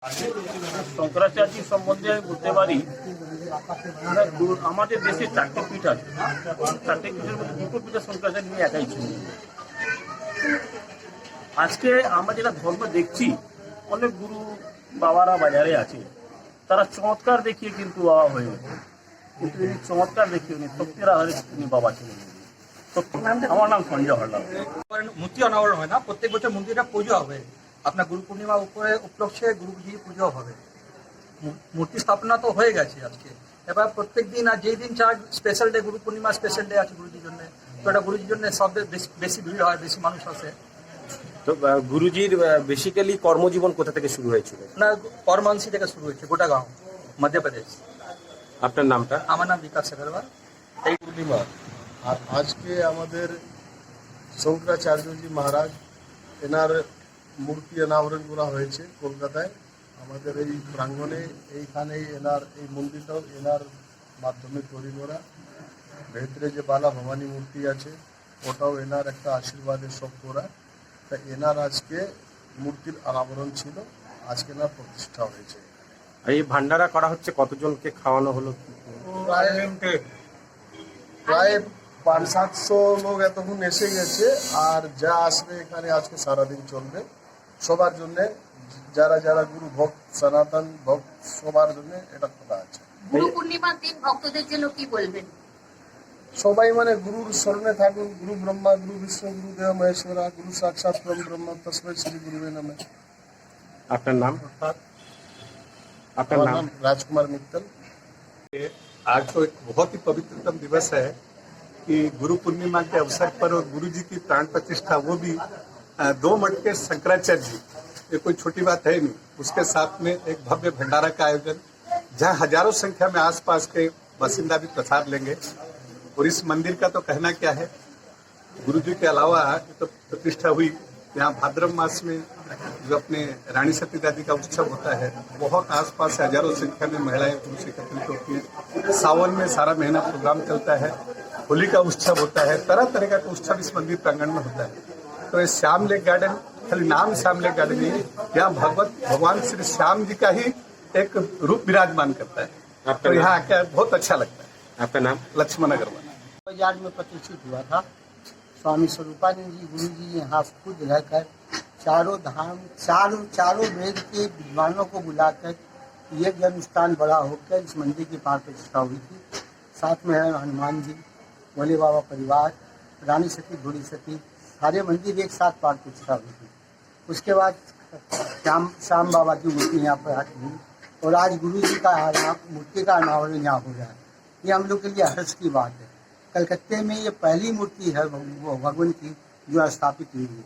শঙ্করাচার্য সম্বন্ধে আমি বলতে পারি আমাদের দেশে চারটে পীঠ আছে, চারটে পীঠের মধ্যে দুটো পীঠে শঙ্করাচার্য নিয়ে একাই ছিল। আজকে আমরা যেটা ধর্ম দেখছি, অনেক গুরু বাবারা বাজারে আছে, তারা চমৎকার দেখিয়ে কিন্তু বাবা হয়ে গেছে, কিন্তু ইনি চমৎকার দেখিয়ে উনি সত্যের আধারে তিনি বাবা ছিলেন। আমার নাম সঞ্জয় হরলাল। মূর্তি অনাবরণ হয় না, প্রত্যেক বছর মন্দিরটা পুজো হবে। আপনার গুরু পূর্ণিমা উপলক্ষে গুরুজি পুজো হবে। মূর্তি স্থাপনা তো হয়ে গেছে আজকে। এবার প্রত্যেক দিন আর যেই দিন চার special day, Guru Purnima special day আছে গুরুজির জন্য, তো এটা গুরুজির জন্য সব বেশি ভিড় হয়, বেশি মানুষ আসে। তো গুরুজির বেসিক্যালি কর্মজীবন কোথা থেকে শুরু হয়েছিল? না, করমানসি থেকে শুরু হয়েছে, গোটাগাঁও, মধ্যপ্রদেশ। আপনার নামটা? আমার নাম বিকাশ আগরওয়াল। এই পূর্ণিমা আর আজকে আমাদের শঙ্করাচার্যজি মহারাজ এনার মূর্তি অনাবরণ করা হয়েছে কলকাতায়, আমাদের এই প্রাঙ্গণে। এইখানেই এনার এই মন্দিরটাও এনার মাধ্যমে তৈরি করা। ভেতরে যে বালা ভবানী মূর্তি আছে ওটাও এনার একটা আশীর্বাদের সব করা। তা এনার আজকে মূর্তির অনাবরণ ছিল, আজকে এনার প্রতিষ্ঠা হয়েছে। এই ভান্ডারা করা হচ্ছে, কতজনকে খাওয়ানো হলো? প্রায় 500-700 লোক এতক্ষণ এসে গেছে, আর যা আসবে এখানে আজকে সারাদিন চলবে সবার জন্য। যারা যারা গুরু ভক্ত, সনাতন ভক্ত, সবার জন্য এটা খোলা আছে। গুরু পূর্ণিমার দিন ভক্তদের জন্য কি বলবেন? সবাই মানে গুরুর স্মরণে থাকুন। গুরু ব্রহ্মা, গুরু বিষ্ণু, গুরুদেব মহেশ্বরা, গুরু সাক্ষাৎ পরম ব্রহ্ম, তস্मै শ্রী গুরুवे नमः। আপনার नाम? আমার নাম राजकुमार मित्तल। आज तो एक बहुत ही पवित्रतम दिवस है कि गुरु पूर्णिमा के अवसर पर और गुरु जी की प्राण प्रतिष्ठा, वो भी 2 मठ के शंकराचार्य जी, ये कोई छोटी बात है नहीं। उसके साथ में एक भव्य भंडारा का आयोजन, जहाँ हजारों संख्या में आसपास के बासिंदा भी प्रसाद लेंगे। और इस मंदिर का तो कहना क्या है, गुरु जी के अलावा तो प्रतिष्ठा हुई यहाँ भाद्रव मास में जो अपने रानी सती दादी का उत्सव होता है, बहुत आसपास से हजारों संख्या में महिलाएं पुरुष एकत्रित होती हैं। सावन में सारा महीना प्रोग्राम चलता है, होली का उत्सव होता है, तरह तरह का उत्सव इस मंदिर प्रांगण में होता है। तो ये श्याम लेक गार्डन खाली नाम श्याम लेक गार्डन नहीं है, यहाँ भगवान श्री श्याम जी का ही एक रूप विराजमान करता है। तो यहाँ आकर बहुत अच्छा लगता है। आपका नाम? लक्ष्मण अग्रवाल। बाजार में प्रतिष्ठित हुआ था। स्वामी स्वरूपानंद जी गुरु जी यहाँ खुद रहकर चारों धाम, चारों वेद के विद्वानों को बुलाकर यज्ञ अनुष्ठान बड़ा होकर इस मंदिर की प्राण प्रतिष्ठा हुई थी। साथ में है हनुमान जी, भोले बाबा परिवार, रानी सती, घोड़ी सती, सारे मंदिर एक साथ प्राण प्रतिष्ठा हुई थी। उसके बाद श्याम बाबा की मूर्ति यहाँ पर आती हुई, और आज गुरु जी का मूर्ति का अनावरण यहाँ हो रहा है। ये हम लोग के लिए हर्ष की बात है। कलकत्ते में ये पहली मूर्ति है भगवान की जो स्थापित हुई है।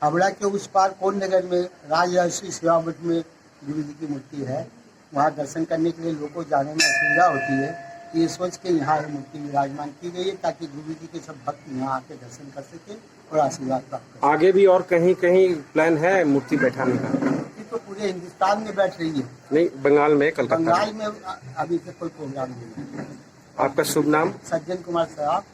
हावड़ा के उस पार कौन नगर में राजर्षि सेवा मठ में गुरु जी की मूर्ति है। वहाँ दर्शन करने के लिए लोगों को जाने में असुविधा होती है, ये सोच के यहाँ ये मूर्ति विराजमान की गई है ताकि गुरु जी के सब भक्त यहाँ आके दर्शन कर सके और आशीर्वाद प्राप्त कर। आगे भी और कहीं कहीं प्लान है मूर्ति बैठाने का? मूर्ति तो पूरे हिंदुस्तान में बैठ रही है। नहीं, बंगाल में, कलकत्ता बंगाल में अभी तक कोई प्रोग्राम नहीं है। आपका शुभ नाम? सज्जन कुमार साहब।